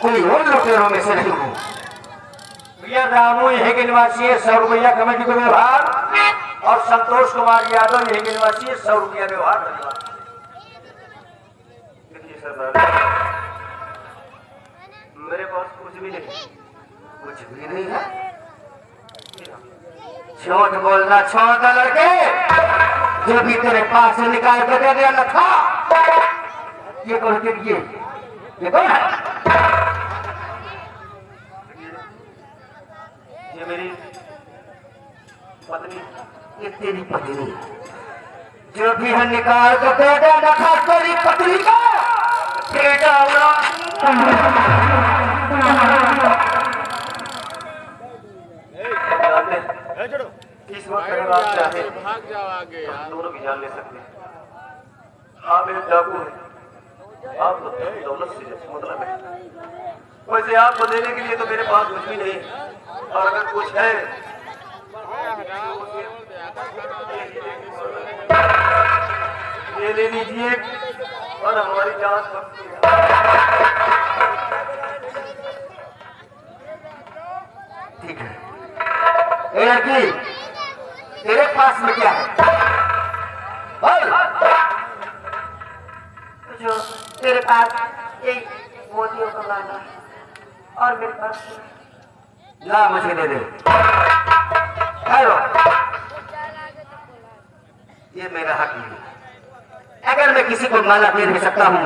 कोई और लुटेरों में से नहीं हूँ। भैया रामू यहीं के निवासी है, 100 रुपया कमेटी को व्यवहार। और संतोष कुमार यादव यहीं के निवासी है, 100 रुपया व्यवहार। मेरे पास कुछ भी नहीं, कुछ भी नहीं है। छोट बोलना छोड़ दे लड़के, जो भी तेरे पास से निकाल कर दे दिया न था। ये कौन के ये कौन है? ये मेरी पत्नी, ये तेरी पत्नी। जो भी है निकाल कर दे दिया न था तेरी पत्नी का बेटा होगा। इस वक्त आप चाहे भाग जाओ आगे, दोनों की जान ले सकते हैं। आप एक डाकू है, आप दौलत से मतलब है। वैसे आपको देने के लिए तो मेरे पास कुछ भी नहीं, और अगर कुछ है ये ले लीजिए और हमारी जान ठीक है। ए लड़की, तेरे पास में क्या है? जो तेरे पास एक मोतियों का माला और मेरे पास ला, मुझे दे दे। हेलो, ये मेरा हक है। अगर मैं किसी को माला दे नहीं सकता हूँ,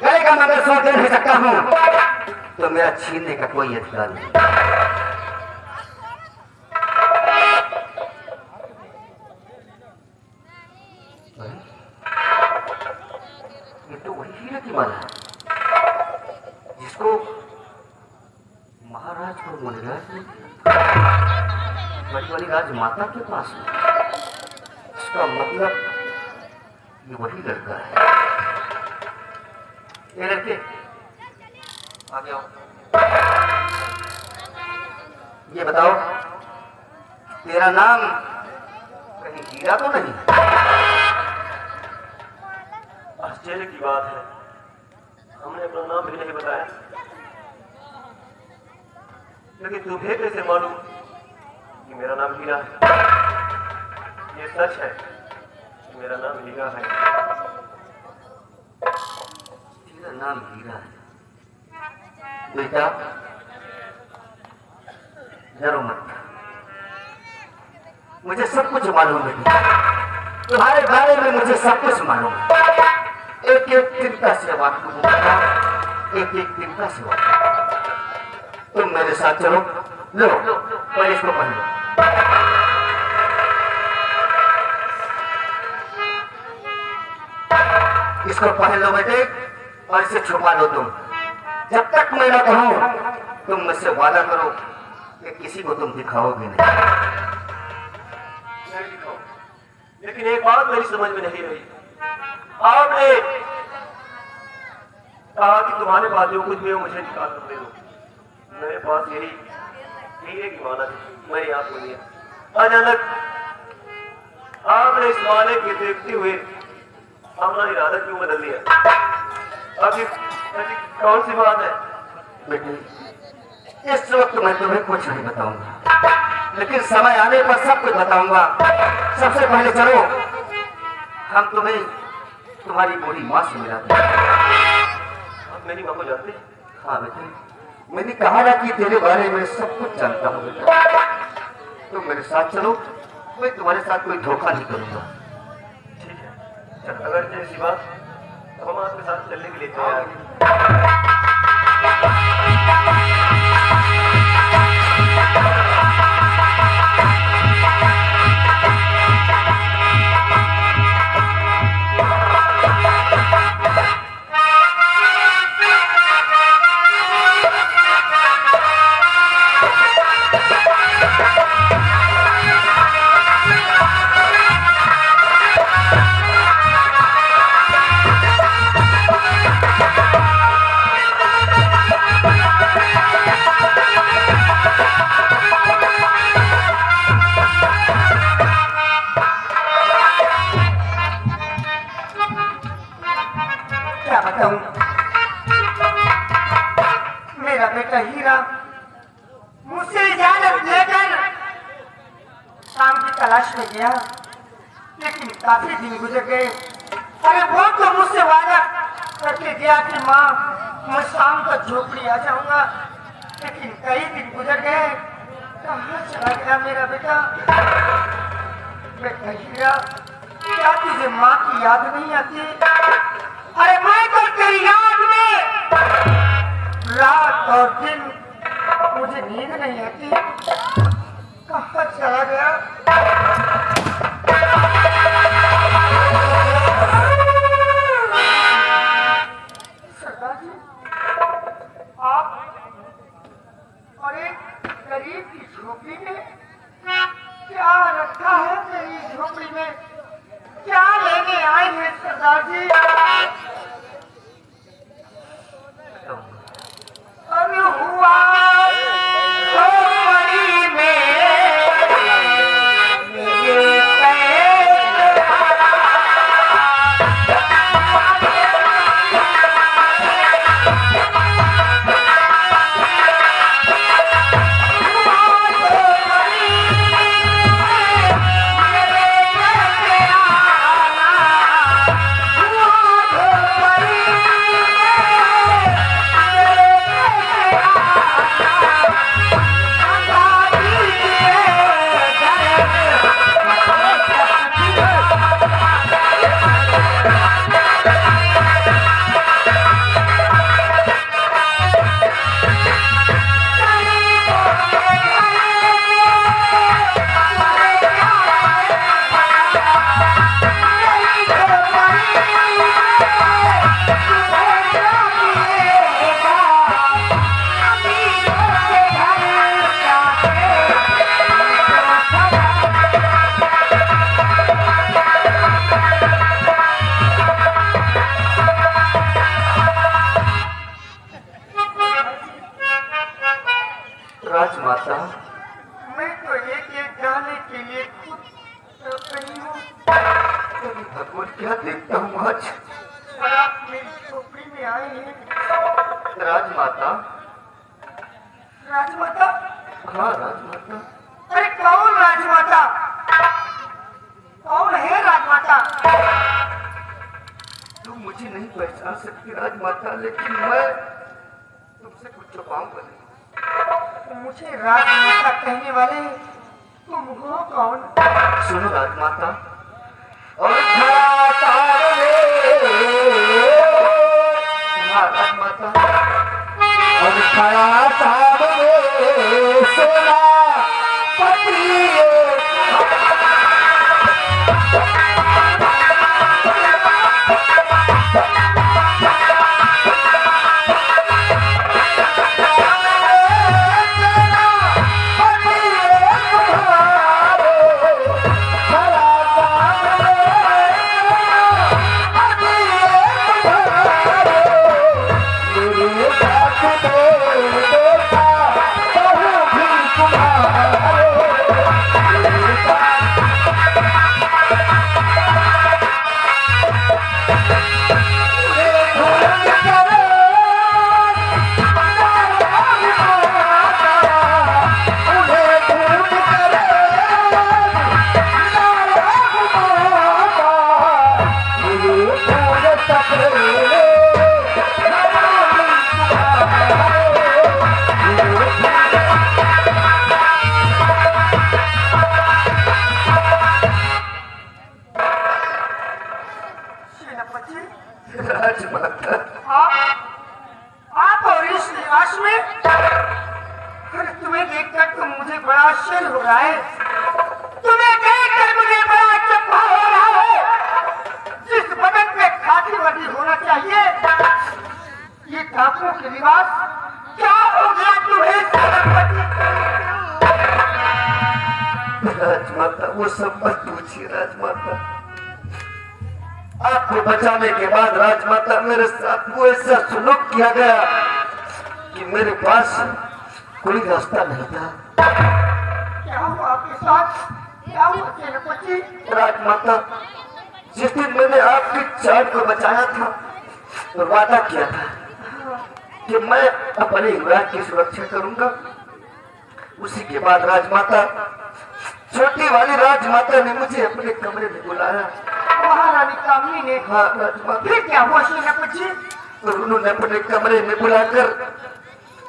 गले का मंगलसूत्र दे नहीं सकता हूँ, तो मेरा छीनने का कोई अधिकार नहीं। ये तो वही हीरा की माला है जिसको महाराज को मुनिराज ने बड़ी वाली राजमाता के पास है। इसका मतलब ये वही लड़का है। ये लड़के आ जाओ, ये बताओ तेरा नाम कहीं हीरा तो नहीं? आश्चर्य की बात है, हमने अपना नाम भी नहीं बताया, लेकिन तुम्हें कैसे मालूम कि मेरा नाम हीरा है? ये सच है कि मेरा नाम हीरा है। तेरा नाम हीरा है बेटा, डरो मत, मुझे सब कुछ मालूम है। तुम्हारे बारे में मुझे सब कुछ मालूम है। एक एक दिन का सेवा करूंगा, एक एक दिन का सेवा। तुम मेरे साथ चलो, लो और इसको पढ़ लो। इसको पढ़ लो बेटे और इसे छुपा लो तुम। जब तक मैं ना कहूं तुम मुझसे वादा करो कि किसी को तुम दिखाओगे नहीं। लेकिन एक बात मेरी समझ में नहीं रही, आपने कहा कि तुम्हारे पास जो कुछ भी हो मुझे निकाल कर दे दो। मेरे पास यही हीरे की माला थी, मैंने आपको दिया। अचानक आपने इस माले के देखते हुए अपना इरादा क्यों बदल लिया? अभी कौन सी बात है? बेटी, इस वक्त मैं तुम्हें कुछ नहीं बताऊंगा, लेकिन समय आने पर सब कुछ बताऊंगा। सबसे पहले चलो हम तुम्हें तुम्हारी बूढ़ी माँ से मिलाते हैं। आप मेरी माँ को जानते हैं? हाँ बेटे, मैंने कहा ना कि तेरे बारे में सब कुछ जानता हूँ बेटा। तुम मेरे साथ चलो, मैं तुम्हारे साथ कोई धोखा नहीं करूंगा। ठीक है, अगर ऐसी बात तो हम आपके साथ चलने के लिए तैयार हैं। मेरा बेटा हीरा मुझसे इजाजत लेकर शाम की तलाश में गया, लेकिन काफी दिन गुजर गए। अरे वो तो मुझसे वादा करके गया कि माँ मैं शाम को झोपड़ी आ जाऊंगा, लेकिन कई दिन गुजर गए। कहाँ चला गया मेरा बेटा? बेटा हीरा, क्या तुझे माँ की याद नहीं आती? अरे मैं तो तेरी याद में रात और दिन मुझे नींद नहीं आती। कहाँ चला गया? सरदार जी, आप और एक गरीब की झोपड़ी में क्या रखा है? मेरी झोपड़ी में क्या लेने आए हैं सरदार जी? अभी हुआ झोपड़ी में मेरे पैर राजमाता, मैं तो एक गाने के लिए खुद रही हूँ। भगवान क्या देखता हूँ आज? और आप मेरी झोपड़ी में आए हैं। राजमाता, राजमाता? हाँ राजमाता। अरे कौन राजमाता? कौन है राजमाता? तुम मुझे नहीं पहचान सकती राजमाता, लेकिन मैं तुमसे कुछ छुपाऊंगा नहीं। मुझे राजमाता कहने वाले तुम हो कौन? सुनो राजमाता, और खड़ा तार में, हाँ राजमाता, और खड़ा तार में सोना पति राजमाता, आप और इस निवास में? अरे तुम्हें देखकर तो मुझे बड़ा आश्चर्य हो रहा है। तुम्हें देखकर मुझे बड़ा चप्पा हो रहा है। जिस बदन पे खादी वर्दी होना चाहिए, ये टापुओं के निवास क्या हो गया तुम्हें? राजमाता, वो सब मत पूछिए राजमाता। आपको बचाने के बाद राजमाता मेरे साथ वो ऐसा सलूक किया गया कि मेरे पास कोई रास्ता नहीं था। क्या हुआ आपके साथ? क्या हुआ सेनापति? राजमाता, जिस दिन मैंने आपकी जान को बचाया था तो वादा किया था कि मैं अपने युवराज की सुरक्षा करूंगा। उसी के बाद राजमाता, छोटी वाली राजमाता ने मुझे अपने कमरे में बुलाया। महारानी कामनी ने? हाँ राजमाता। फिर क्या हुआ सेनापति? और उन्होंने अपने कमरे में बुलाकर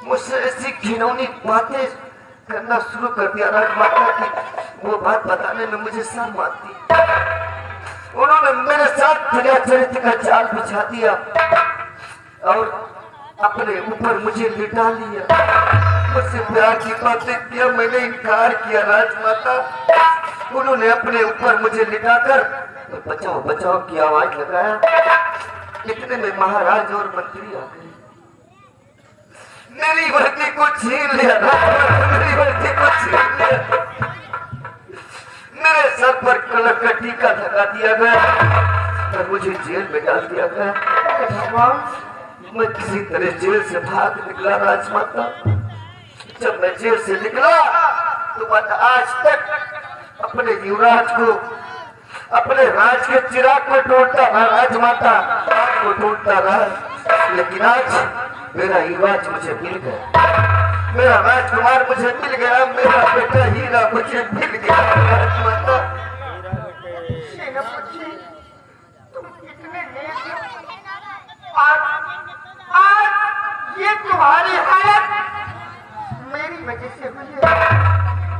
मुझसे ऐसी घिनौनी बातें करना शुरू कर दिया राजमाता की। वो बात बताने में मुझे शर्म आती। उन्होंने मेरे साथ बिना चरित्र का जाल बिछा दिया और अपने ऊपर मुझे लिटा लिया। मुझसे प्यार की बातें किया, मैंने इनकार किया राजमाता। उन्होंने अपने ऊपर मुझे लिटाकर बचाओ बचाओ की आवाज लगाया। इतने में महाराज और मंत्री आ गए। मेरी वर्दी को छीन लिया, मेरी वर्दी को छीन लिया। मेरे सर पर कलक का टीका लगा दिया गया और मुझे जेल में डाल दिया गया। भगवान, मैं किसी तरह जेल से भाग निकला राजमाता। जब मैं जेल से निकला तो मैं आज तक अपने युवराज को, अपने राज के चिराग को ढूंढता रहा राजमाता, राज को ढूंढता रहा। लेकिन आज मेरा युवराज मुझे मिल गया, मेरा राजकुमार मुझे मिल गया, मेरा बेटा हीरा मुझे मिल गया राजमाता। सेनापति, तुम कितने नेक हो। आज ये तुम्हारी हालत मेरी वजह से हुई है।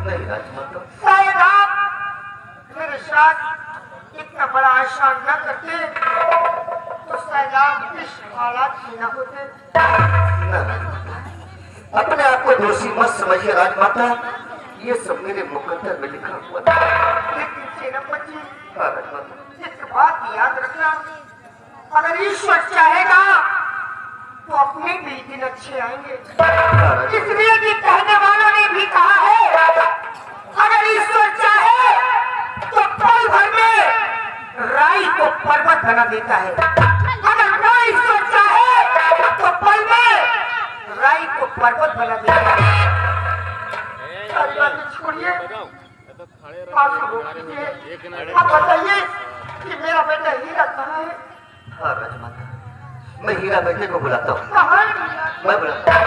नहीं राजमाता, शायद आप मेरे साथ इतना बड़ा एहसान न करते तो शायद आप इस हालात में न होते। अपने आप को दोषी मत समझिए राजमाता, ये सब मेरे मुकद्दर में लिखा हुआ है। लेकिन सेनापति, हाँ राजमाता, एक बात याद रखना, अगर ईश्वर चाहेगा तो अपने भी दिन अच्छे आएंगे। इसलिए कि कहने वालों ने भी कहा है, अगर ईश्वर चाहे तो पल भर में राई को पर्वत बना देता है, अगर न ईश्वर चाहे तो पल में राई को पर्वत बना देता है। सारी बातें छोड़िए, आंसू रोक दीजिए। आप बताइए कि मेरा बेटा हीरा कहाँ है? हाँ राजमाता, मैं हीरा बेटे को बुलाता हूँ। कहाँ है हीरा? मैं बुलाता हूँ।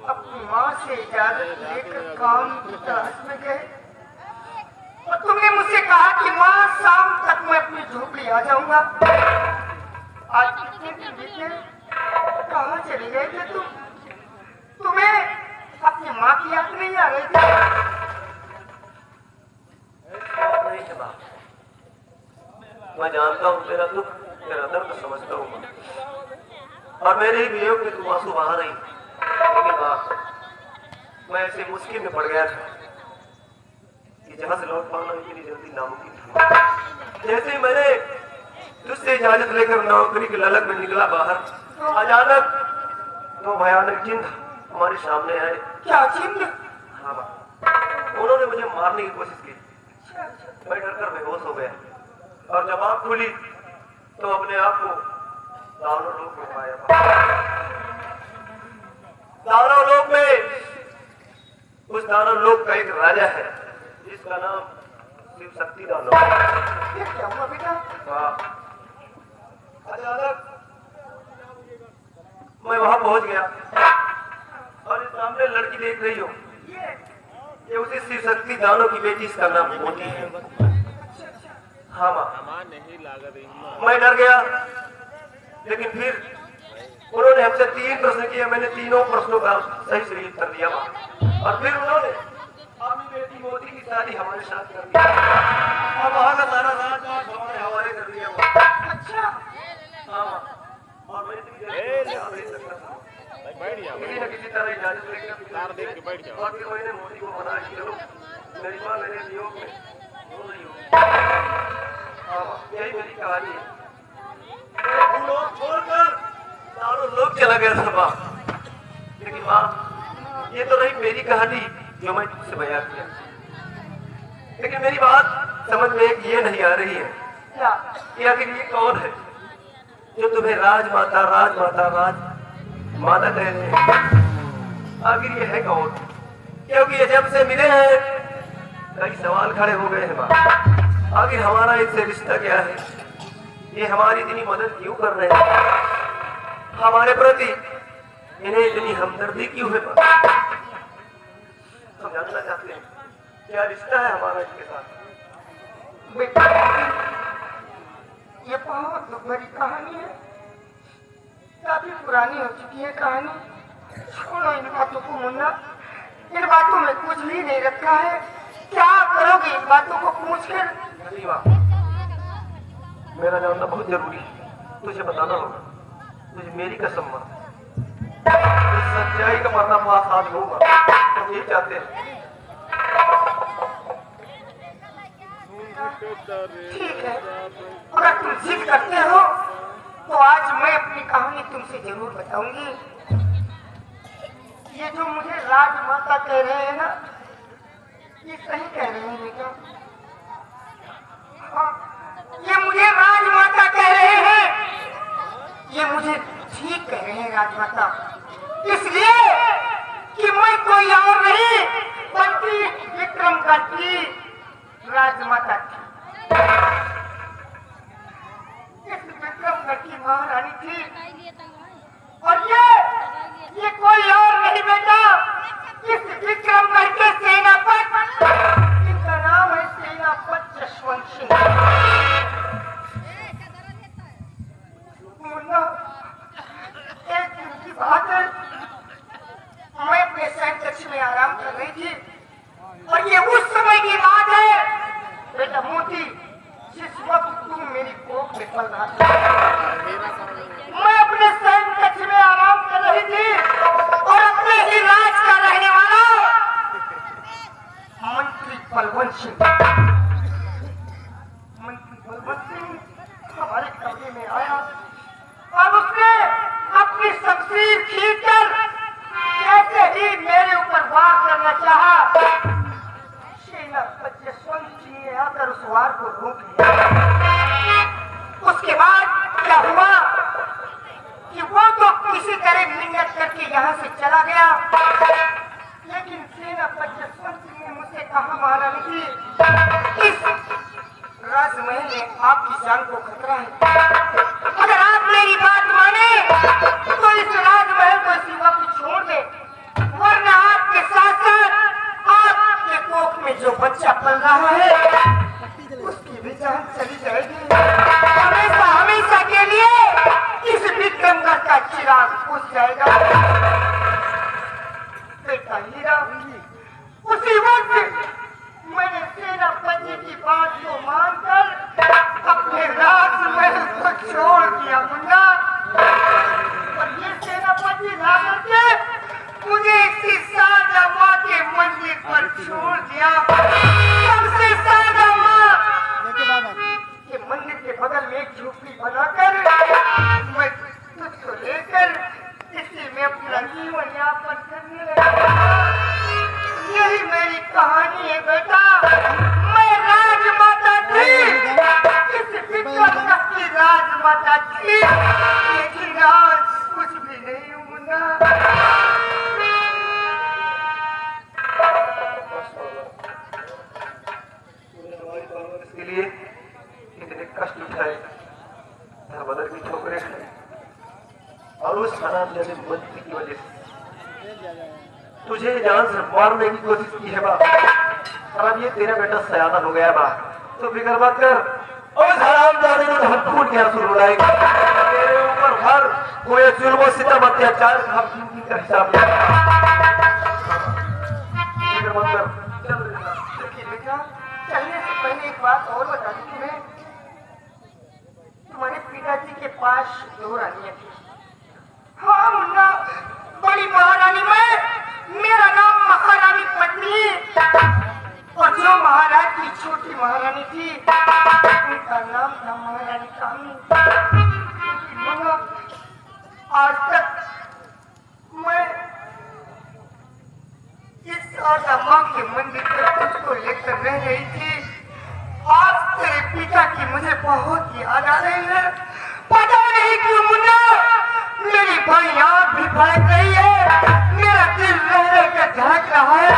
अपनी माँ से इजाजत लेकर काम की तलाश में गए और तुमने मुझसे कहा कि माँ शाम तक मैं अपनी झोपड़ी आ जाऊंगा। आज कितने दिन बीते, कहाँ चली गए थे तुम? तुम्हें अपनी माँ की याद नहीं आ रही थी? नहीं है बाप, मैं जानता हूँ तेरा दुख, तेरा दर्द समझता हूँ और मेरे ही वियोग में तुम आंसू बहा रही। लेकिन बाप, मैं ऐसे मुश्किल में पड़ गया था कि जहां से लौट पाना इतनी जल्दी नामुमकिन था। जैसे ही मैंने तुझसे इजाजत लेकर नौकरी के ललक में निकला बाहर, अचानक दो भयानक जिन हमारे सामने आए। क्या चिंत? हाँ बाप, उन्होंने मुझे मारने की कोशिश की। मैं डरकर बेहोश हो गया और जब आँख खुली तो अपने आप को दानव लोक में पाया। दानव लोक में उस दानव लोक का एक राजा है जिसका नाम शिव शक्ति दानव है। ये क्या हुआ बेटा? हाँ। अचानक मैं वहां पहुंच गया और इस सामने लड़की देख रही हूँ, ये उसी शिव शक्ति दानव की बेटी, इसका नाम मोती है। हाँ माँ, मैं डर गया, लेकिन फिर उन्होंने हमसे 3 प्रश्न किए, मैंने तीनों प्रश्नों का सही सही उत्तर दिया माँ। और फिर उन्होंने अपनी बेटी मोती की शादी हमारे साथ कर दी और वहाँ का सारा राजपाट हमारे हवाले कर दिया माँ। अच्छा। हाँ माँ, और मैं किसी न किसी तरह इजाजत लेकर और फिर मैंने मोदी को मना किया, मेरी माँ मेरे वियोग में रो रही हो। हाँ माँ, यही मेरी कहानी है। छोड़कर चारों लोग चला गया था माँ, लेकिन माँ ये तो रही मेरी कहानी जो मैं तुमसे बयां किया, लेकिन मेरी बात समझ में एक ये नहीं आ रही है कि आखिर ये कौन है जो तुम्हें राजमाता राजमाता राजमाता कह रहे हैं? आखिर ये है कौन? क्योंकि ये जब से मिले हैं कई सवाल खड़े हो गए हैं माँ। आखिर हमारा इनसे रिश्ता क्या है? ये हमारी इतनी मदद क्यों कर रहे हैं? हमारे प्रति इन्हें इतनी हमदर्दी क्यों है? हम जानना चाहते हैं क्या रिश्ता है हमारा इनके साथ। बेटा, ये बहुत बड़ी कहानी है, काफी पुरानी हो चुकी है कहानी। छोड़ो इन बातों को मुन्ना, इन बातों में कुछ भी नहीं रखा है। क्या करोगे इन बातों को पूछ कर? नहीं माँ, मेरा जानना बहुत जरूरी है, तुझे बताना होगा। तुझे मेरी कसम माँ, सच्चाई का पर्दाफाश आज होगा, हम यही चाहते हैं। ठीक है, अगर तुम जिद करते हो तो आज मैं अपनी कहानी तुमसे जरूर बताऊंगी। ये जो मुझे राजमाता कह रहे हैं ना, ये सही कह रहे हैं बेटा। हाँ, ये मुझे राजमाता कह रहे हैं, ये मुझे ठीक कह रहे हैं राजमाता, इसलिए कि मैं कोई और नहीं बल्कि विक्रमगढ़ की राजमाता थी। इस विक्रमगढ़ की महारानी थी और ये कोई और नहीं बेटा, इस विक्रमगढ़ के सेनापति, इनका नाम है सेनापति जसवंत सिंह। मुन्ना, एक दिन की बात है, मैं अपने सैन कक्ष में आराम कर रही थी और ये उस समय की बात है बेटा मोती, जिस वक्त तुम मेरी कोख में पल रहा था। मैं अपने सैन कक्ष में आराम कर रही थी और अपने ही राज का रहने वाला मंत्री बलवंत सिंह हमारे कमरे में आया और उसने अपनी शमशीर खींचकर जैसे ही मेरे ऊपर वार करना चाहा, सेनापति जसवंत सिंह ने आकर उस वार को रोक लिया। उसके बाद क्या हुआ कि वो तो किसी तरह मिन्नत करके यहाँ से चला गया, लेकिन सेनापति जसवंत सिंह ने मुझसे कहा महारानी जी, इस राजमहल में आपकी जान को खतरा है, अगर आप मेरी बात माने तो इस राजमहल को इसी वक्त छोड़ दे, वरना आपके साथ साथ आपके कोख में जो बच्चा पल रहा है उसकी भी जान चली जाएगी। हमेशा हमेशा के लिए इस विक्रमगढ़ का चिराग बुझ जाएगा। बेटा हीरा, उसी वक्त मैंने सेनापति की बात को मानकर अपने राजमहल को छोड़ दिया मुन्ना, और ये सेनापति लाकर के मुझे इसी सादा माँ के मंदिर पर छोड़ दिया। सबसे सादा माँ के मंदिर के बगल में एक झोपड़ी बनाकर मैं तुझको लेकर इसी में अपना जीवन यापन करने लगा। यही मेरी कहानी है बेटा। मैं राजमाता थी, इस विक्रमगढ़ की राजमाता थी, लेकिन आज कुछ भी नहीं हूँ मुन्ना। बदल की ठोकरें खाई और उस हराम जाने मंत्री की वजह से तुझे जान से मारने की कोशिश की है बा। और अब ये तेरा बेटा सयाना हो गया बा, तो फिक्र मत कर। उस हराम जाने को तो हम खून के आंसू रुलाएंगे तेरे ऊपर। हर कोई जुल्म सितम अत्याचार हम जिंदगी का हिसाब लेगा। फिक्र मत कर, चल बेटा। देखिए बेटा, चलने से पहले एक बात और बता दूं तुम्हें। तुम्हारे पिताजी के पास 2 रानियां थी। हाँ मुन्ना, बड़ी महारानी में मेरा नाम महारानी पत्नी, और जो महाराज की छोटी महारानी थी उनका नाम था महारानी कामी। मुन्ना, आज तक मैं इस आदमा के मंदिर पर तुझको लेकर रह रही थी। आज तेरे पिता की मुझे बहुत याद आ रही है। पता नहीं क्यों मुन्ना, मेरी भाई आँख भी फड़क रही है, मेरा दिल रह रह कर धड़क रहा है।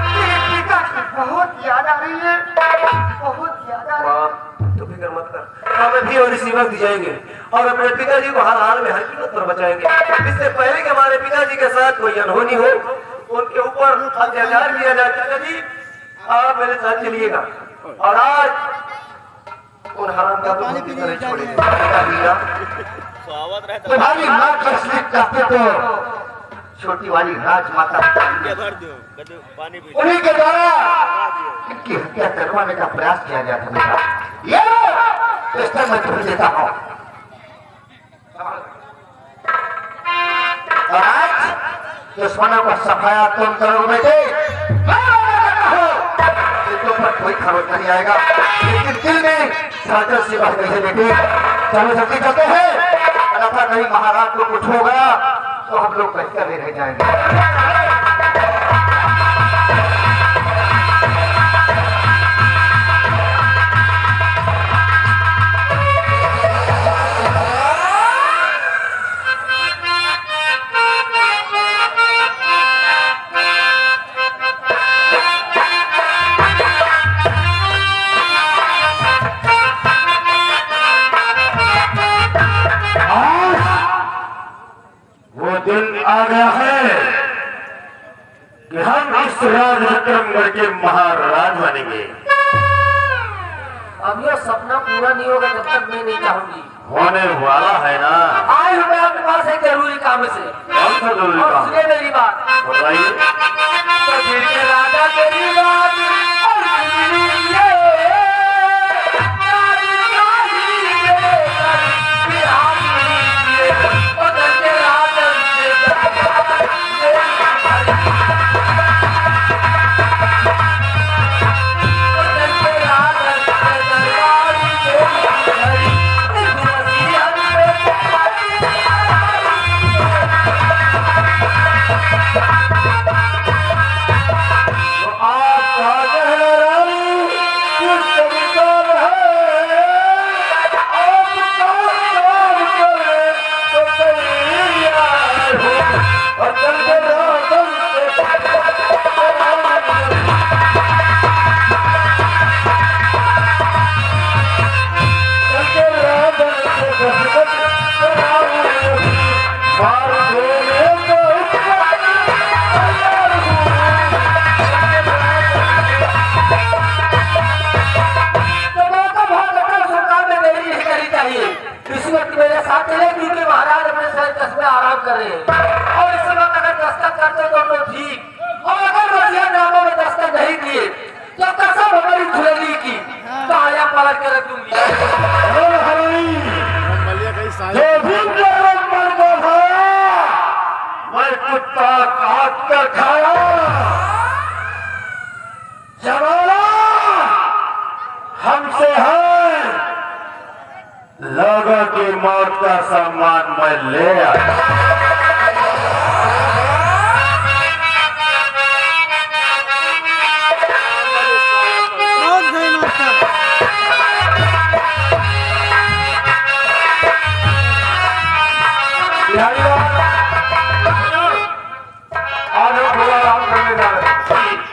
तेरे पिता की बहुत याद आ रही है, बहुत याद आ रही है। तो फिक्र मत कर, हमें भी और इसी वक्त जाएंगे और अपने पिताजी को हर हाल में हर कीमत पर बचाएंगे। इससे पहले कि हमारे पिताजी के साथ कोई अनहोनी हो, उनके ऊपर अत्याचार किया जाए। चाचा जी, आप मेरे साथ चलिएगा और आज उन हराम का पूरी तरह छोड़ेंगे। तुम्हारी माँ का स्लिप चाहते तो छोटी वाली राजमाता उन्हीं के द्वारा इनकी हत्या करवाने का प्रयास किया गया था बेटा। ये पिस्टल मैं तुम्हें देता हूँ और आज दुश्मनों को सफाया तुम करोगे बेटे। पर कोई खरोच नहीं आएगा, लेकिन दिल में साजल से बढ़ गई है बेटे। चलो जल्दी चलते हैं, अगर नहीं महाराज को कुछ होगा तो हम लोग कहीं कर रह जाएंगे। आ गया है कि हम इस राज विक्रमगढ़ के महाराज बनेंगे। अब ये सपना पूरा नहीं होगा जब तक मैं नहीं चाहूंगी। होने वाला है ना। आए हमें आपके पास एक जरूरी काम से। कौन सा जरूरी और काम? सुनिए मेरी बात। बताइए। तो फिर के राजा तेरी बात और सुनिए। आराम कर रहे हैं और इसी वक्त अगर दस्तक करते तो ठीक, और अगर वसीयत नामों में दस्तक नहीं दिए तो कसम हमारी झुलनी की तो आया पलट के रख दूंगी। मैं कुत्ता काट कर खाया, जमाना हमसे है, लोगों की मौत का सम्मान मैं ले आया।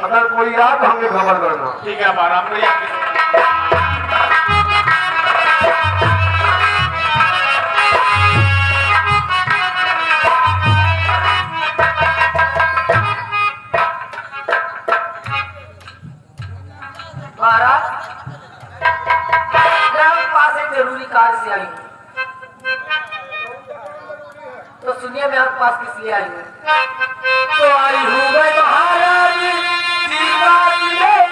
अगर कोई आ तो हमें खबर करना। ठीक है, आप आराम करिए। सुनिए मैं आपके पास किस लिए आई हूँ। तो आई हूँ मैं महारानी दीवानी और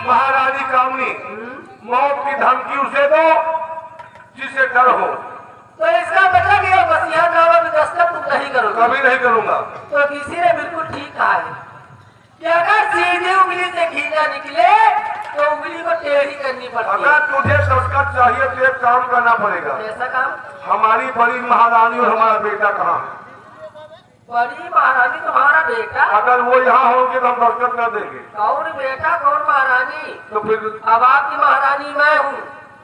महारानी कामनी, मौत की धमकी उसे दो जिसे डर हो। तो इसका मतलब ये वसीयतनामा में दस्तखत तुम नहीं करोगे? कभी नहीं करूंगा। तो किसी ने बिल्कुल ठीक कहा है कि अगर सीधी उंगली से घी ना निकले तो उंगली को टेढ़ी करनी पड़ती है। अगर तुझे दस्तखत चाहिए तो एक काम करना पड़ेगा। ऐसा काम? हमारी बड़ी महारानी और हमारा बेटा कहाँ है? बड़ी महारानी तुम्हारा बेटा? अगर वो यहाँ होंगे तो हम दस्तखत कर देंगे। कौन बेटा कौन महारानी? तो फिर अब आपकी महारानी मैं हूँ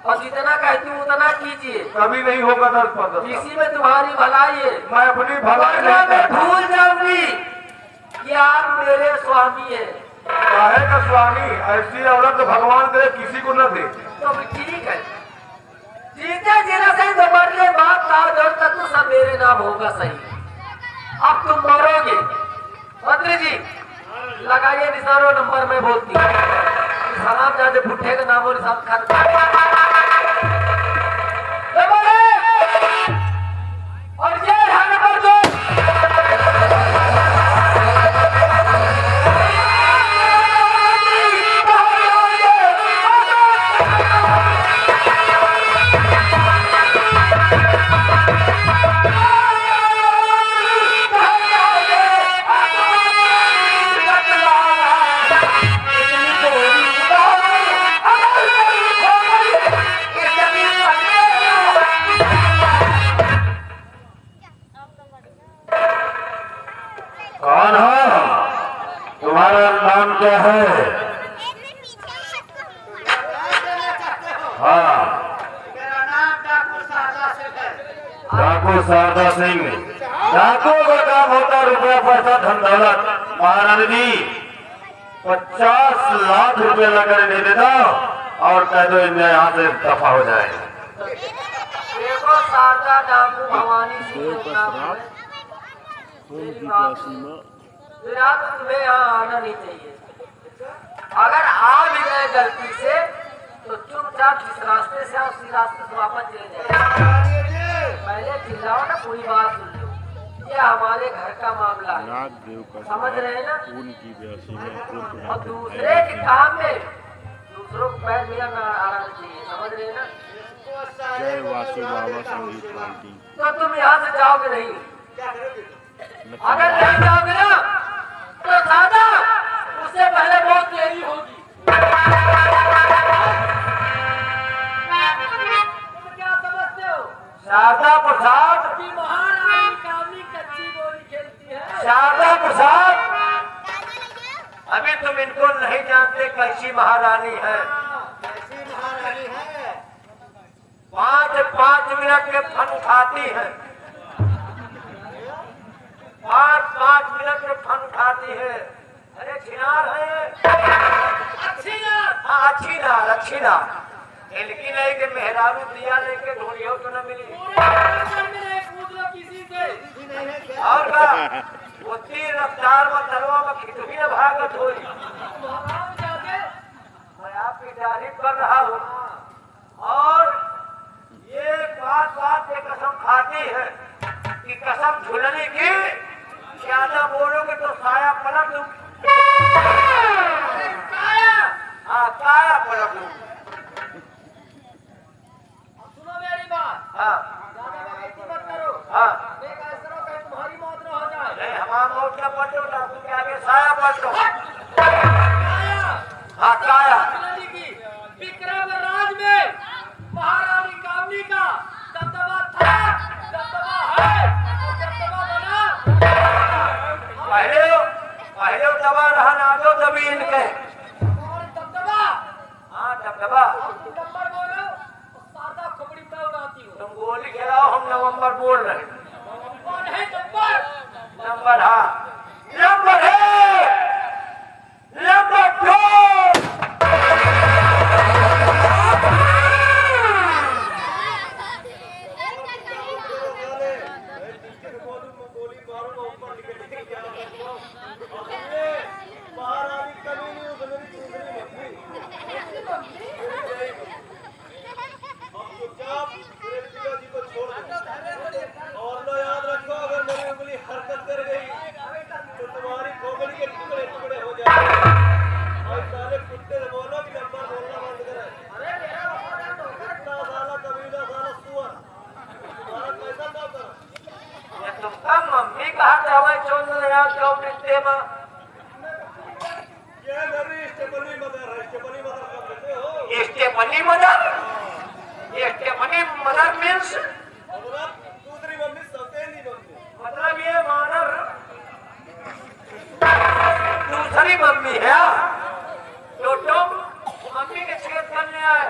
और जितना कहती हूँ उतना कीजिए। कभी नहीं होगा दस्तखत। इसी में तुम्हारी भलाई है। मैं अपनी भलाई वरना नहीं मैं करता। भूल जाऊंगी कि आप मेरे स्वामी है। काहे का स्वामी? ऐसी औरत भगवान करे किसी को न दे। तो भी ठीक है, जीते जिला से तो मरने बात ताज और तत्व सब मेरे नाम होगा सही। अब तुम मरोगे। मंत्री जी लगाइए निशान और नंबर में बोलती हूँ। सलाम जाते भुट्टे का नाम और निशान और ये है नंबर 2। कौन हो? तुम्हारा नाम क्या है? हाँ, मेरा नाम डाकू शारदा सिंह है। डाकू शारदा सिंह। डाकुओं का काम होता है रुपया पैसा धन दौलत। महारानी जी 50 लाख रुपया लगा नहीं देता और कह दो इनमें यहाँ से दफा हो जाए। देखो शारदा डाकू भवानी सिंह नाम है। फिर आप तुम्हें यहाँ आना नहीं चाहिए। अगर आ भी गए गलती से तो चुपचाप जिस रास्ते से उसी रास्ते से वापस चले जाए। पहले चिल्लाओ ना, पूरी बात सुन लो। ये हमारे घर का मामला है, समझ रहे हैं ना? और दूसरे के काम में दूसरों को पैर मिला ना आना चाहिए, समझ रहे हैं ना? जय वासु बाबा संगीत पार्टी। तो तुम यहाँ से जाओगे नहीं। अगर नहीं जाओगे ना तो दादा उससे पहले बहुत देरी होगी। तुम क्या समझते हो? शारदा प्रसाद, कि महारानी कामनी कच्ची बोली खेलती है। शारदा प्रसाद, अभी तुम इनको नहीं जानते कैसी महारानी है। कैसी महारानी है? 5-5 मिनट के फन उठाती है। 5-5 मिनट में फन उठाती है। अरे छिनार है ये। अच्छी नार। हाँ अच्छी नार। इनकी नहीं कि मेहरारू दिया लेके ढूंढियो तो न मिली। पूरे परिसर में एक पूछ लो किसी से। किसी नहीं है क्या? और का वो तीर रफ्तार में तलवा में खिचड़ी न भागत हो। महाराज जाके मैं आपकी तारीफ कर रहा हूँ। और ये बात पे कसम खाती है कि कसम झुलने की ज्यादा बोलोगे तो साया पलट दूं। हाँ काया पलट दूं। सुनो मेरी बात। हाँ ज्यादा बकैती मत करो। हाँ एक ऐसा कहीं तुम्हारी मौत न पलटो डाकू के आगे साया पलटो। काया हाँ काया दुलारी की विक्रम राज में महारानी कामनी का दबदबा था, दबदबा है और दबदबा बना। पहले दबा रहा ना दो दबी इनके। और दबदबा हाँ दबदबा। नंबर बोलो तो सादा खोपड़ी में उड़ाती हो। तुम गोली खिलाओ हम नवंबर बोल रहे हैं। कौन है नंबर? नंबर हाँ नंबर है नंबर 2। मम्मी कहा दवाई चोल रहा क्यों मिलते माँ स्टेपनी मदर मीन्स मतलब ये मानव दूसरी मम्मी है तो तुम मम्मी के छेद करने आए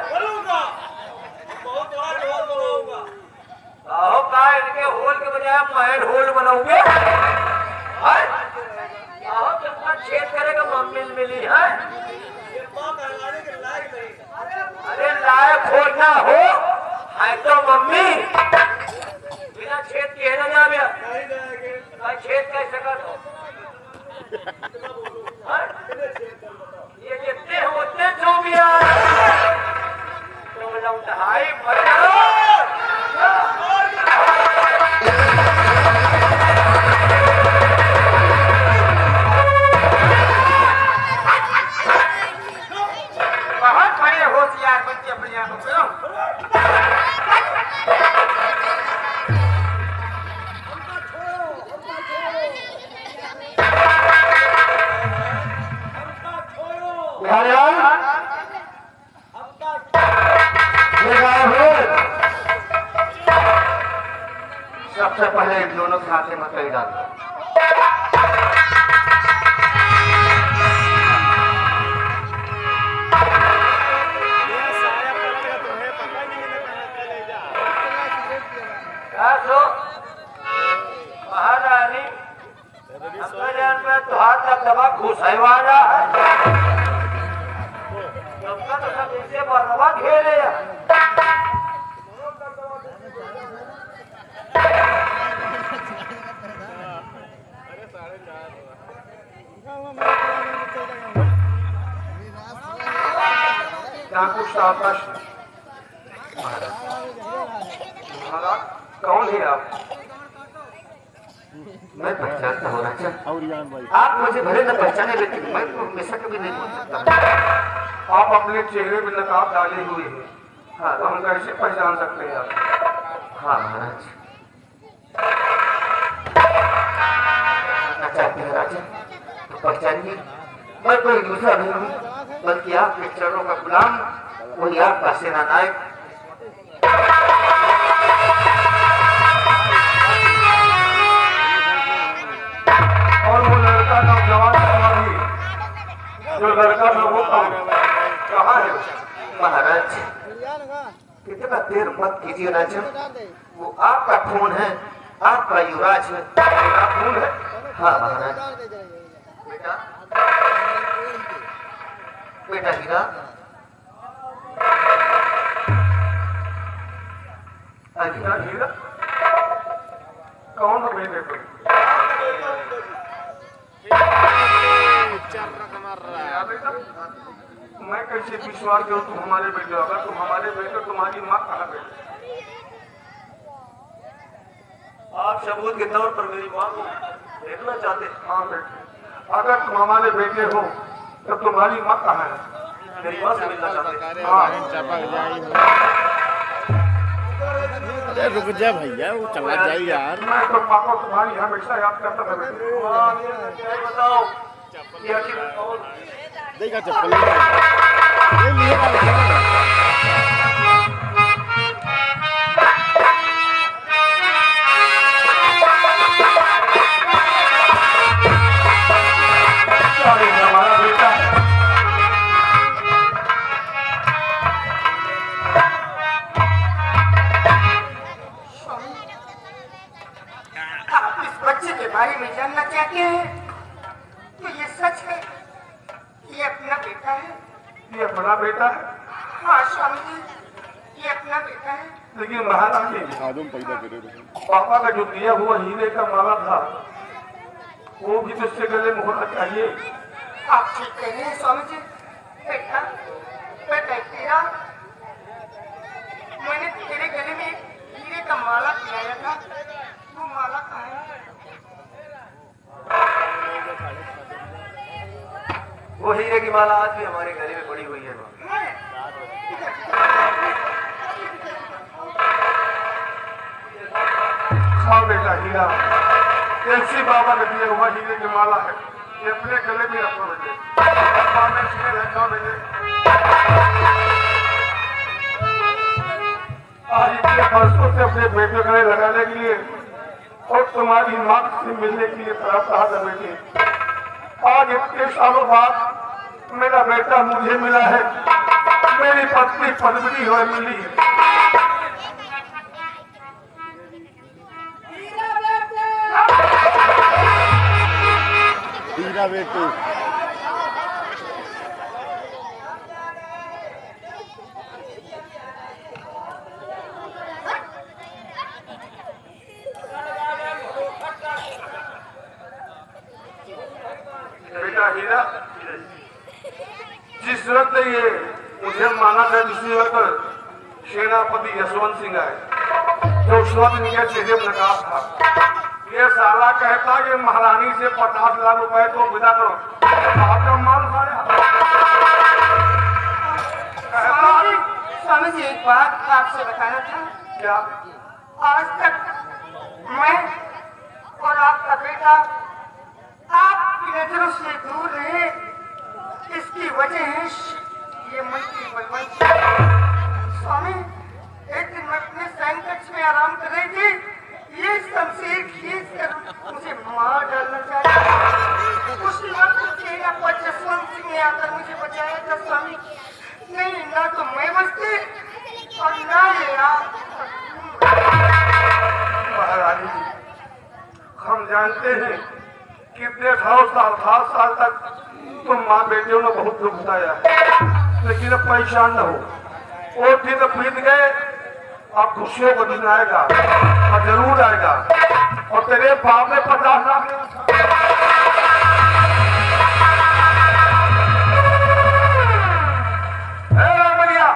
आहो का इनके होल के बजाय महल होल बनाओगे आहो कितना छेद करेगा मम्मी मिली है अरे लायक हो ना हो है तो मम्मी बिना छेद के ना जा भाई छेद कैसे कर दो ये जितने हो उतने जो भी तुम लोग ढाई बहुत बड़े होशियार बच्चे अपने आप को सबसे पहले इन दोनों के हाथे में कई डाल महारानी तो हाथ तक दबा घुसाई वाला तो सब इसे बरवा घेरे शाबाश महाराज कौन है आप मैं पहचानता हूँ राजा आप मुझे भले न पहचाने लेकिन मैं तो हमेशा कभी नहीं बोल सकता आप अपने चेहरे में नकाब डाले हुए हैं हाँ तो हम कैसे पहचान सकते हैं आप हाँ महाराज चाहते हैं राजा तो पहचानिए मैं कोई दूसरा नहीं हूँ बल्कि आपके चरणों का गुलाम वही आपका सेना नायक और वो लड़का नौजवान जो लड़का मैं वो कहाँ है महाराज कितना देर मत कीजिए राजा वो आपका खून है आपका युवराज है मेरा खून है हाँ महाराज बेटा बेटा हीरा हीरा हीरा कौन हो बेटे को मैं कैसे विश्वास करूं तुम हमारे बेटे अगर तुम हमारे बेटे तुम्हारी माँ कहाँ बेटे आप सबूत के तौर पर मेरी माँ को देखना चाहते हाँ बेटे अगर तुम हमारे बेटे हो तो तुम्हारी माँ कहाँ है मेरी माँ से मिलना चाहते हाँ अरे रुक जा भैया, वो चला जाए यार। मैं तो पापा तुम्हारी हमेशा याद करता था बेटे। क्या बताओ ये आखिर कौन देखा चप्पल ये लिए अरे हमारा बेटा आप इस बच्चे के बारे में जानना चाहते हैं तो ये सच है, ये अपना बेटा है। ये अपना बेटा है, हाँ स्वामी जी, ये अपना बेटा है। लेकिन महारानी आदम पैदा करे रहे। पापा का जो दिया हुआ हीरे का माला था वो भी तो उससे गले में होना चाहिए। आप ठीक कह रहे हैं स्वामी जी। बेटा बेटा तेरा, मैंने तेरे गले में हीरे का माला पहनाया था, वो माला कहाँ है? वो हीरे की माला आज भी हमारे गले में पड़ी हुई है। हाँ बेटा हीरा, तुलसी बाबा का दिया हुआ हीरे की माला है, ये अपने गले में रखो बेटे। रखो बेटे। आज इतने वर्षों से अपने बेटे गले लगाने के लिए और तुम्हारी माँ से मिलने के लिए तरफ रहा था बेटे। आज इतने सालों बाद मेरा बेटा मुझे मिला है, मेरी पत्नी पद्मिनी हो मिली है। हीरा बेटे बेटा हीरा, जिस वक्त ये मुझे माना था दूसरी वक्त सेनापति यशवंत सिंह आए, जो उस वक्त इनके चेहरे में नकाब था। ये साला कहता कि महारानी से 50 लाख रुपए को विदा करो, आपका माल सारे स्वामी जी एक बात आपसे बताना था। क्या? आज तक मैं और आपका बेटा आपकी नजरों से दूर रहे, इसकी वजह है ये मंत्री बलवंत। स्वामी एक दिन मैं अपने सैन कक्ष में आराम कर रही थी, ये शमशीर खींच कर मुझे मार डालना चाहिए। उस वक्त चेहरा पर जसवंत सिंह ने आकर मुझे बचाया था स्वामी। नहीं, ना तो मैं बचती और ना ये आप। महारानी जी, हम जानते हैं कितने 7 साल तक तुम माँ बेटियों ने बहुत दुख उठाया, लेकिन अब परेशान न हो। वो दिन तो बीत गए, अब खुशियों का दिन आएगा और जरूर आएगा। और तेरे बाप ने 50 लाख भैया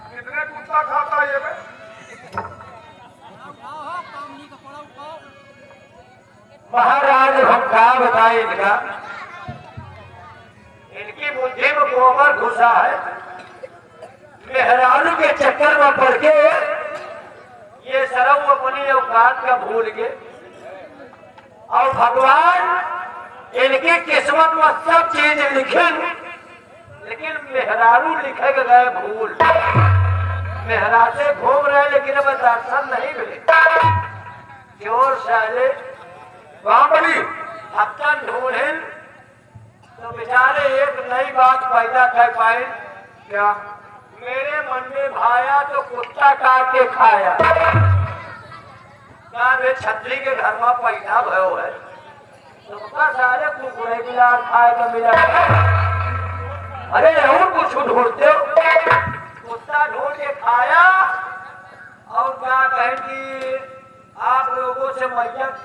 कितने कुत्ता खाता ये मैं? महाराज हम क्या बताए इनका, इनकी मुझे में गोबर घुसा है। मेहरारू के चक्कर में पड़ के ये सरव अपनी औकात का भूल के, और भगवान इनकी किस्मत में सब चीज लिखे, लेकिन मेहरारू लिखे गए भूल। मेहरा से घूम रहे लेकिन अब दर्शन नहीं मिले। चोर साले रामबली हफ्ता ढूंढे तो बेचारे एक नई बात पैदा कर पाए। क्या? मेरे मन में भाया तो कुत्ता काट के खाया। वे छतरी के घर में पैदा भयो है, तो सारे कुकुरे बिलार खाए का मिला। अरे और कुछ ढूंढते हो, कुत्ता ढूंढ के खाया। और क्या कहें कि आप लोगों से मैयत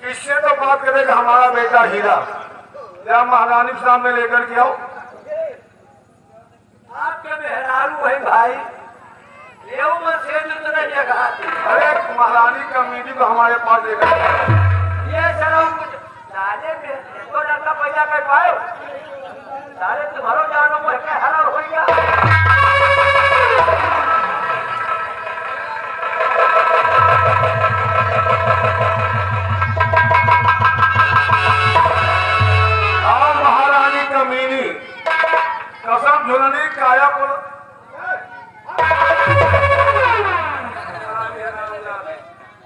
इससे तो बात करेगा हमारा बेटा हीरा, या महारानी के सामने लेकर के आओ। आपके मेहरारू है भाई, ले से दूसरा जगह आती। अरे महारानी का मीटिंग को हमारे पास लेकर ये सर साले में तो लड़का पैदा कर पाए साले तुम्हारो जानो मैं क्या हरा हो गया हाँ महारानी कमीनी कसम झुलनी काया पुल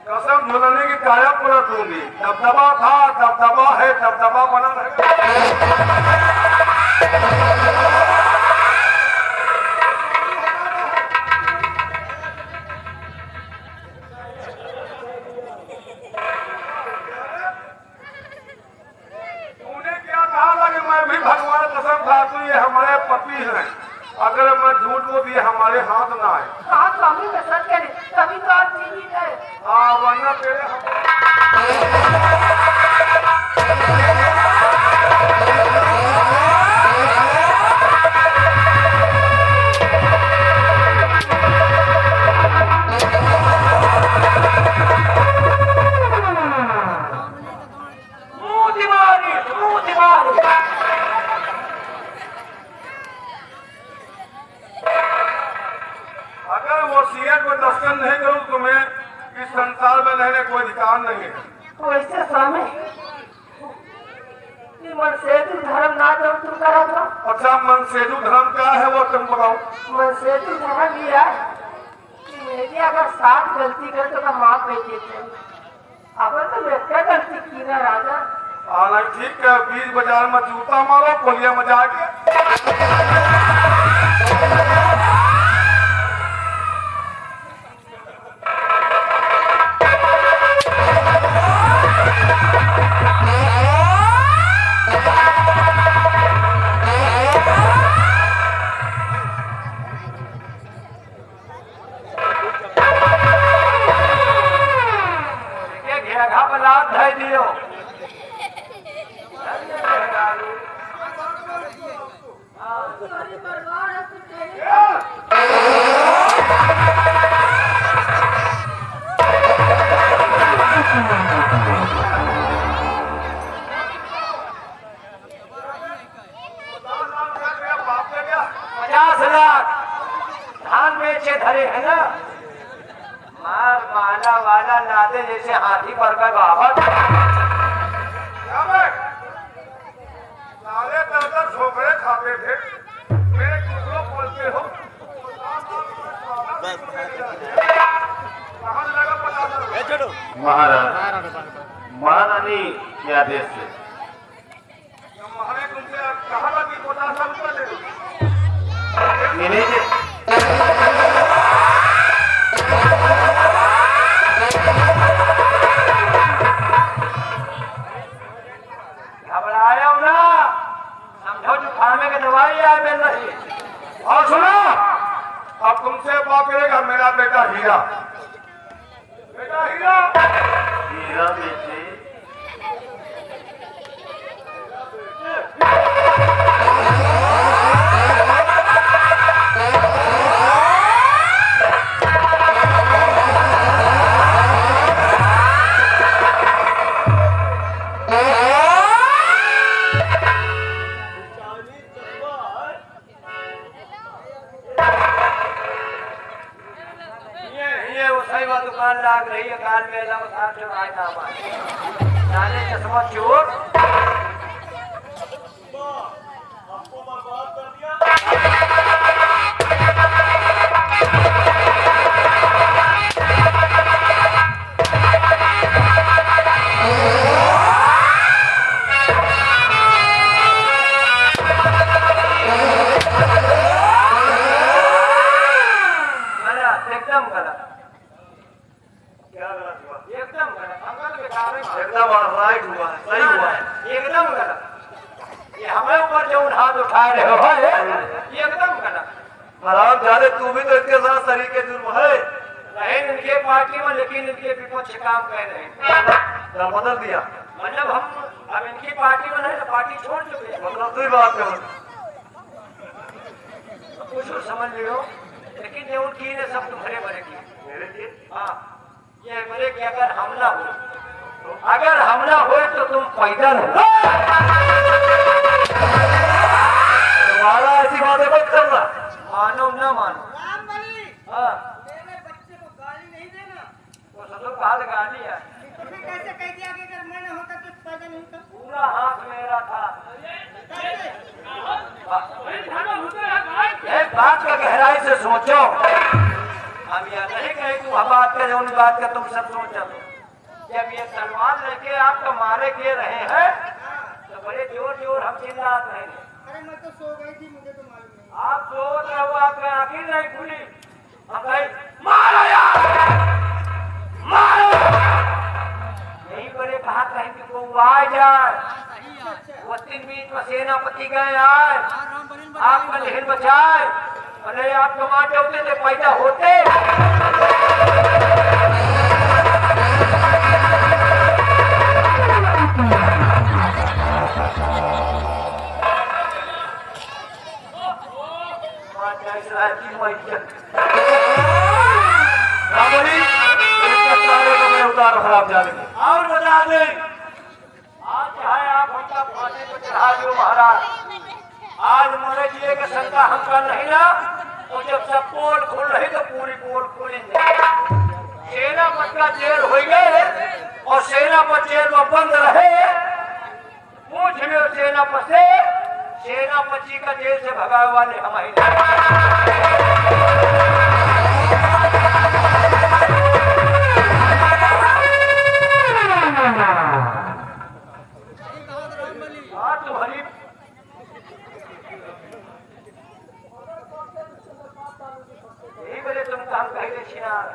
कसम झुलने की काया पलट दूंगी दबदबा था दबदबा है दबदबा बना रहेगा तूने क्या कहा था कि मैं भी भगवान कसम खाती ये हमारे पति हैं अगर मैं झूठ को भी हमारे हाथ ना आए कहा स्वामी मैं सच कह रही तभी तो आप जीवित है हाँ वरना तेरे मुंह दीवारी अगर वो सीएम को दस्तखत नहीं करूं तो मैं इस संसार में रहने कोई अधिकार नहीं है वैसे स्वामी ये मन से तू धर्म ना जो तुम करा था अच्छा मन सेतु धर्म क्या है वो तुम बताओ मन से तू धर्म लिया कि मेरी अगर साथ गलती करे तो मैं माफ नहीं देते अब तो मैं क्या गलती की ना राजा आना ठीक है बीच बाजार में जूता मारो पुलिया में जाके घेरा बलात् धै दियो बाप ने क्या 50 लाख धान बेचे धरे है ना मार माला वाला लादे जैसे हाथी पर का बाबत क्या बे? साले दर्द छोकरे खाते थे मेरे कुकड़ों बोलते हो कहाँ लगा 50 महाराज महारानी के आदेश से हमारे तुमसे कहा था कि 50 रुपये दे दो इन्हीं के घबराया हूं ना समझो जुखामे की दवाई यार मिल रही और सुनो अब तुमसे बात करेगा मेरा बेटा हीरा बेटा हीरा हीरा बेटे ये वो सही बात दुकान लाग रही है काल में लग साथ जो आए नाम जाने चश्मा चोर गलत एकदम गलत क्या गलत हुआ एकदम गलत अंकल बेकार है एकदम राइट हुआ है सही हुआ है एकदम गलत ये हमें ऊपर जो हाथ उठा रहे हो ये एकदम गलत हराम जाने तू भी तो इसके साथ तरीके जुर्म है रहे इनके पार्टी में लेकिन इनके विपक्ष काम कर रहे हैं क्या बदल दिया मतलब हम अब इनकी पार्टी में नहीं तो पार्टी छोड़ चुके हैं मतलब तू ही बात कर कुछ समझ लियो लेकिन ये उनकी ने सब तुम्हारे बड़े किए मेरे लिए हाँ ये बड़े कि अगर हमला हो तो अगर हमला हो तो तुम पैदल हो। तुम्हारा ऐसी बातें मत करना। मानो न मानो। हाँ बच्चे को गाली नहीं देना। वो सब बात गाली है। तुम्हें कैसे कह दिया कि अगर मैं न होता तो पैदा नहीं होता? पूरा हाथ मेरा था। एक बात का गहराई से सोचो। हम यह नहीं कहे तू हम बात करे उन बात का तुम सब सोचो। जब ये तलवार लेके आपको मारे के रहे हैं तो बड़े जोर जोर हम चिल्लाते रहे। अरे मैं तो सो गई थी, मुझे तो मालूम नहीं। आप सोच रहे हो, आपकी आंखें नहीं खुली। हम कहे मारो यार, मारो। यही बड़े कहा कहीं कि वो आ जाए। वो तीन बीच में सेनापति गए आए, आपका लेहन बचाए। अरे आप टमाटे होते थे पैदा होते। खराब जाने और बता दें, आज चाहे आप हमका फांसी पे चढ़ा दो महाराज, आज मोरे जिले का शंका हमका नहीं ना। तो जब सब पोल खोल रही तो पूरी पोल खोलेंगे। सेनापति का जेल हो गए और सेनापति जेल में बंद रहे। पूछ लो सेनापति से, सेनापति का जेल से भगाए वाले हम ही नहीं। तुम्हारी यही वजह तुम काम कहे छिनार।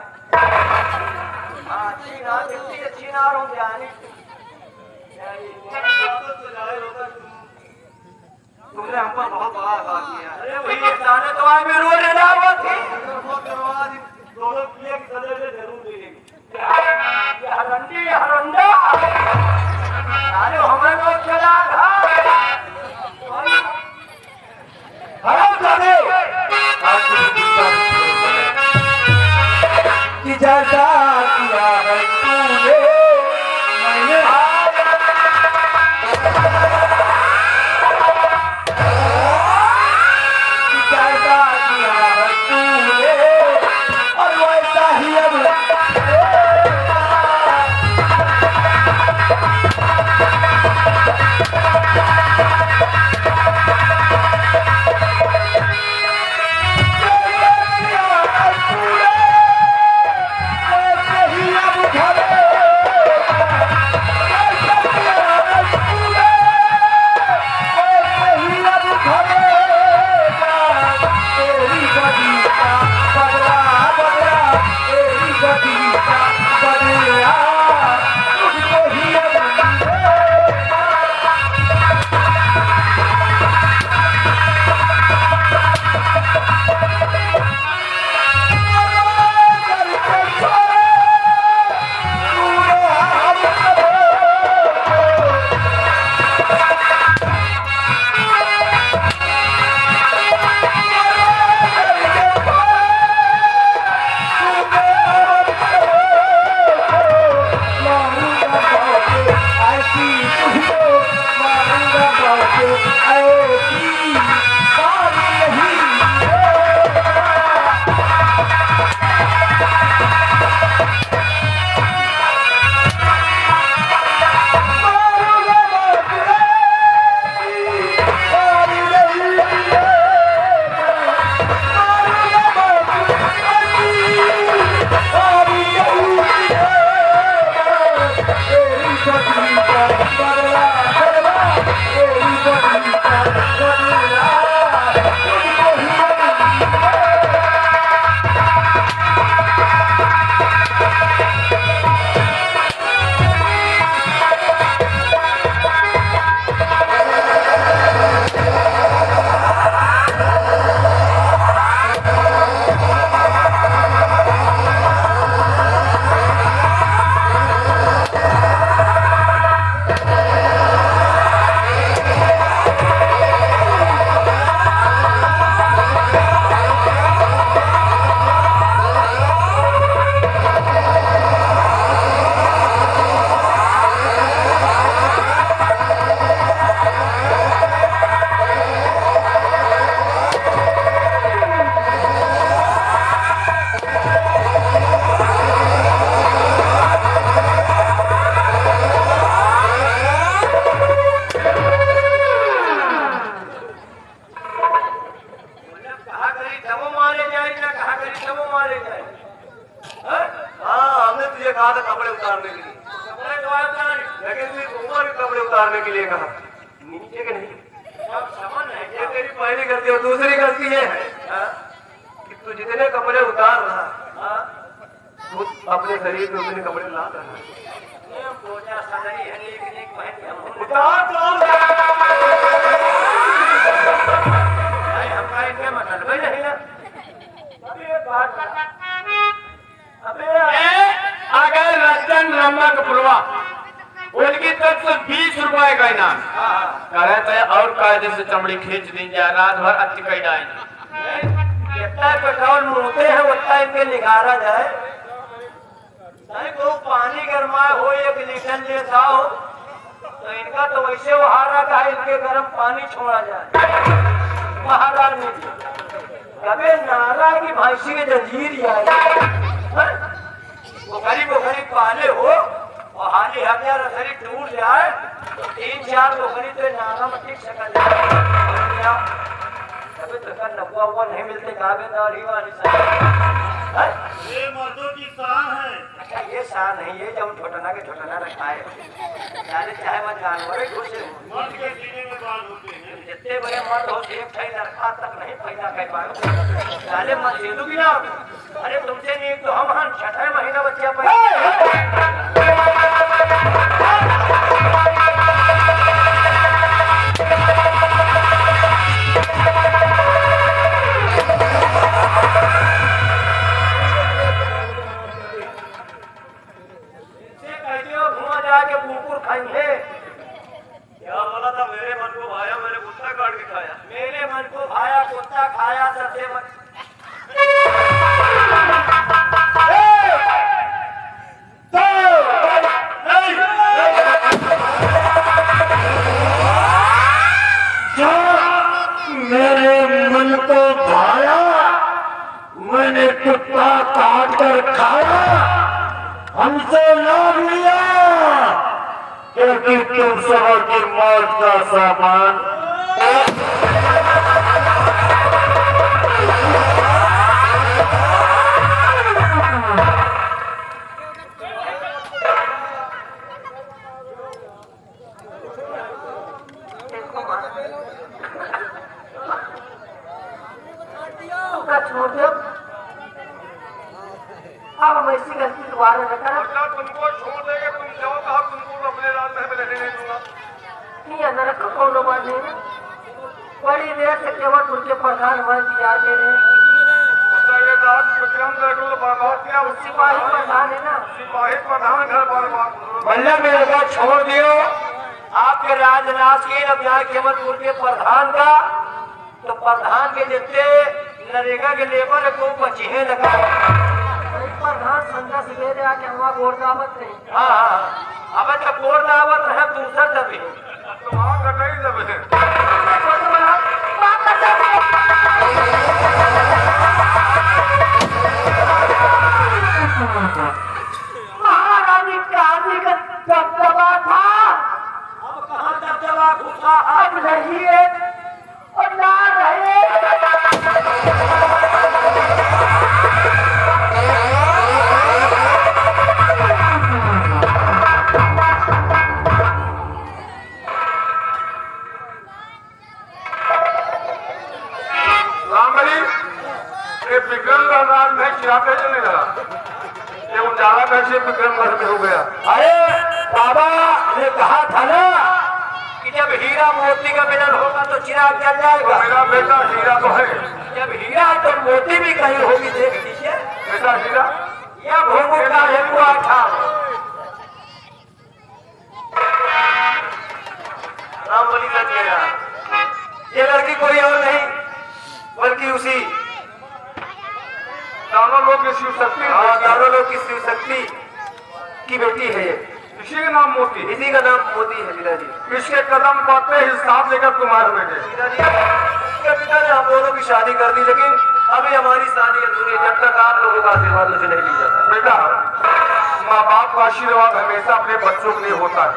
हाँ छिनार देखती है, छिनार हो जानी। तुमने हम पर बहुत बड़ा बात किया। अरे वही जाने तो आज में रोने ना थी। दोनों किए की सजा जरूर मिलेगी। हरंडी हरंडा अरे हमें को चला था। हराम जाने कि जैसा किया है तूने मैंने कि जैसा किया है तूने और वैसा ही अब कहा था कपड़े उतारने के लिए, लेकिन तुझे ऊपर भी कपड़े उतारने के लिए कहा, नीचे के नहीं। ये तेरी पहली गलती और दूसरी गलती ये है कि तू जितने कपड़े उतार रहा तू अपने शरीर पे उतने कपड़े ला रहा उतार तो हमका इनके मतलब ही नहीं ना। अगर रतन नमक पुरवा उनकी तरफ से 20 रुपए का इनाम करे तो और कायदे से चमड़ी खींच दी जाए, रात भर अच्छी कई डाएंगे। जितना पेट्रोल मुड़ते हैं उतना इनके निकाला जाए। तो पानी गर्मा हो 1 लीटर लेता हो तो इनका तो वैसे वहारा का इनके गर्म पानी छोड़ा जाए महाराज में कभी नाला की भैंसी की जंजीर जाए वो गरीब पाले हो और हाली 1000 रसरी टूट जाए तो 3-4 पोखरी तो नाला में टिक सकल जाए। कभी तो नफा हुआ नहीं मिलते दावेदारी वाली ये मर्दों की शान है। अच्छा ये शान है, ये जब छोटना के छोटना रखा है चाहे मैं जानवर घुसे मर्द के सीने में बाल होते हैं। जितने बड़े मर्द हो एक ठाई लड़का तक नहीं पैदा कर पाए चाले मत सेदू भी ना। अरे तुमसे नहीं तो हम 6ठे महीना बच्चा पैदा घुमा जाके कुकुर खाएंगे। क्या बोला था? मेरे मन को भाया मैंने कुत्ता काट के खाया। मेरे मन को भाया कुत्ता खाया सबसे मेरे मन को भाया मैंने कुत्ता काट कर खाया, हमसे लाभ लिया क्योंकि तुम सब की मौत का सामान छोड़ दो। अब हम ऐसी गलती दोबारा न करें। तुमको छोड़ देंगे, तुम जाओ कहा तुमको अपने रास्ते में रहने नहीं दूंगा। नहीं अंदर का कौन बात नहीं है। बड़ी देर से केवल उनके प्रधानमंत्री आते रहे। ये रात विक्रम देखो बर्बाद किया। सिपाही प्रधान है ना, सिपाही प्रधान घर बर्बाद। बल्ला मेरे को छोड़ दियो। आपके राजनाथ की अभियान केवलपुर के प्रधान का तो प्रधान के जितने नरेगा के लेबर को 25 लगा। प्रधान संध्या सवेरे आके हमारा गोर दावत नहीं। हाँ अब तो गोर दावत है दूसरा दबे तो वहाँ कटाई दबे महारानी गांधी का दबदबा था। अब कहाँ दबदबा घुसा अब नहीं है और ना रहे। विक्रम का नाम नहीं चिराते चलने लगा। ये उजाला कैसे विक्रम घर में हो गया? अरे बाबा ने कहा था ना कि जब हीरा मोती का मिलन होगा तो चिराग जल जाएगा। मेरा बेटा हीरा तो है। जब हीरा है तो मोती भी कहीं होगी, देख लीजिए। बेटा हीरा यह भोगो का हुआ था। राम बलि लग गया। ये लड़की कोई और नहीं बल्कि उसी दोनों लोग की शिव शक्ति। हाँ दोनों लोग की शिव शक्ति की बेटी है ये। इसी का नाम मोती। इसी का नाम मोती है पिताजी। इसके कदम पड़ते ही साथ लेकर तुम्हारे बेटे। पिताजी इसके पिता ने हम दोनों की शादी कर दी, लेकिन अभी हमारी शादी अधूरी है जब तक आप लोगों का आशीर्वाद मुझे नहीं ली जाता। बेटा माँ बाप का आशीर्वाद हमेशा अपने बच्चों के लिए होता है।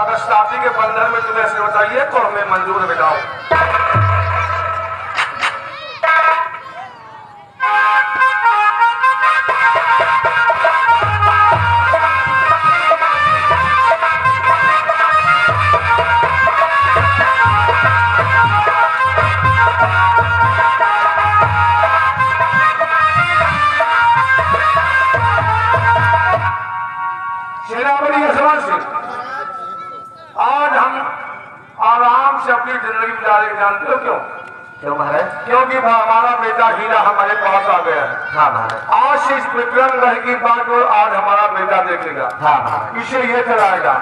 अगर शादी के बंधन में तुम्हें आशीर्वाद चाहिए तो हमें मंजूर है बेटाओ। सेनापति यशवंत सिंह, आज हम आराम से अपनी जिंदगी गुजारे। जानते हो क्यों? क्यों महाराज? क्योंकि हमारा बेटा हीरा हमारे पास आ गया है। हाँ महाराज। आज से इस विक्रमगढ़ की बात और आज हमारा बेटा देखेगा। हाँ महाराज। इसे ये चलाएगा।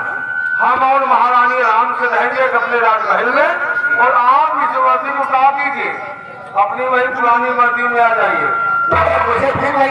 हम और महारानी आराम से रहेंगे अपने राजमहल में, और आप इस वर्दी को उतार दीजिए, अपनी वही पुरानी वर्दी में आ जाइए। मुझे फिर वही